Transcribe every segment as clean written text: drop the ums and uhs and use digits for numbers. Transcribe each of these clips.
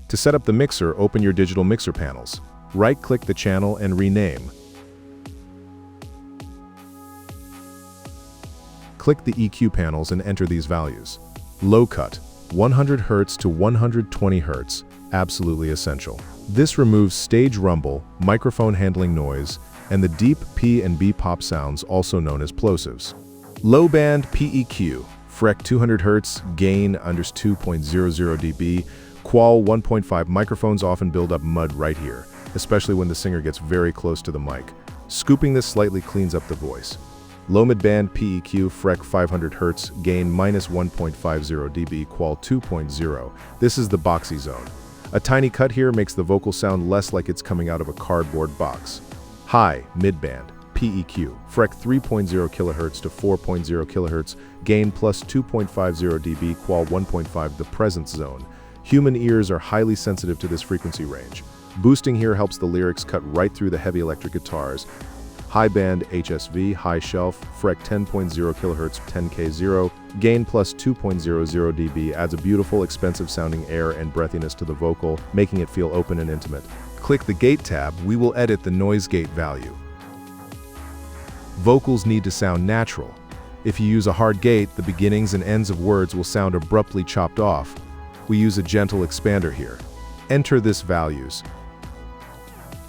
To set up the mixer, open your digital mixer panels. Right-click the channel and rename. Click the EQ panels and enter these values. Low cut, 100 Hz to 120 Hz, absolutely essential. This removes stage rumble, microphone handling noise, and the deep P and B pop sounds, also known as plosives. Low band PEQ, frec 200 Hz, gain under 2.00 dB, qual 1.5. Microphones often build up mud right here, especially when the singer gets very close to the mic. Scooping this slightly cleans up the voice. Low mid-band PEQ, frec 500 Hz, gain minus 1.50 dB, qual 2.0. This is the boxy zone. A tiny cut here makes the vocal sound less like it's coming out of a cardboard box. High mid-band PEQ, frec 3.0 kHz to 4.0 kHz, gain plus 2.50 dB, qual 1.5. The presence zone. Human ears are highly sensitive to this frequency range. Boosting here helps the lyrics cut right through the heavy electric guitars. High band HSV, high shelf, frec 10.0 kHz, 10K0, gain plus 2.00 dB adds a beautiful, expensive sounding air and breathiness to the vocal, making it feel open and intimate. Click the gate tab, we will edit the noise gate value. Vocals need to sound natural. If you use a hard gate, the beginnings and ends of words will sound abruptly chopped off. We use a gentle expander here. Enter this values.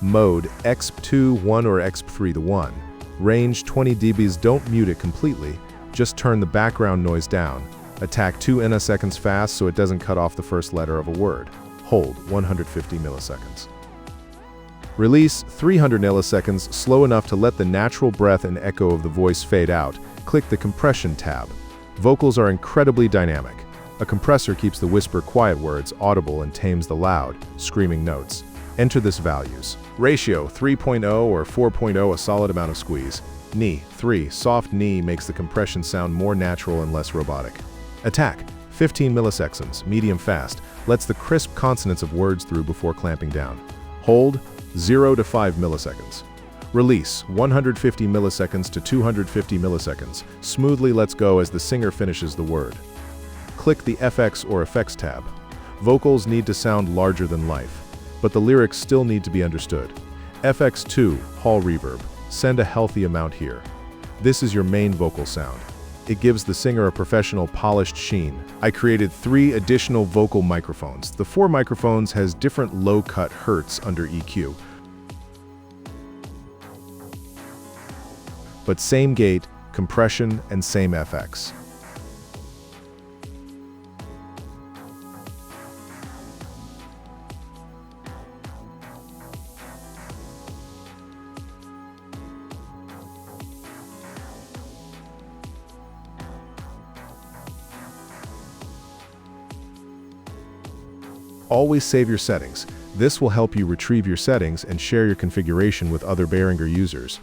Mode X2 1 or X3 to 1. Range 20 dBs. Don't mute it completely, just turn the background noise down. Attack 2 nanoseconds fast so it doesn't cut off the first letter of a word. Hold 150 milliseconds. Release 300 milliseconds, slow enough to let the natural breath and echo of the voice fade out. Click the compression tab. Vocals are incredibly dynamic. A compressor keeps the whisper quiet words audible and tames the loud, screaming notes. Enter this values. Ratio 3.0 or 4.0, a solid amount of squeeze. Knee 3, soft knee makes the compression sound more natural and less robotic. Attack 15 milliseconds, medium fast, lets the crisp consonants of words through before clamping down. Hold 0 to 5 milliseconds. Release 150 milliseconds to 250 milliseconds, smoothly lets go as the singer finishes the word. Click the FX or Effects tab. Vocals need to sound larger than life, but the lyrics still need to be understood. FX2, Hall Reverb, send a healthy amount here. This is your main vocal sound. It gives the singer a professional polished sheen. I created 3 additional vocal microphones. The 4 microphones has different low-cut hertz under EQ, but same gate, compression, and same FX. Always save your settings. This will help you retrieve your settings and share your configuration with other Behringer users.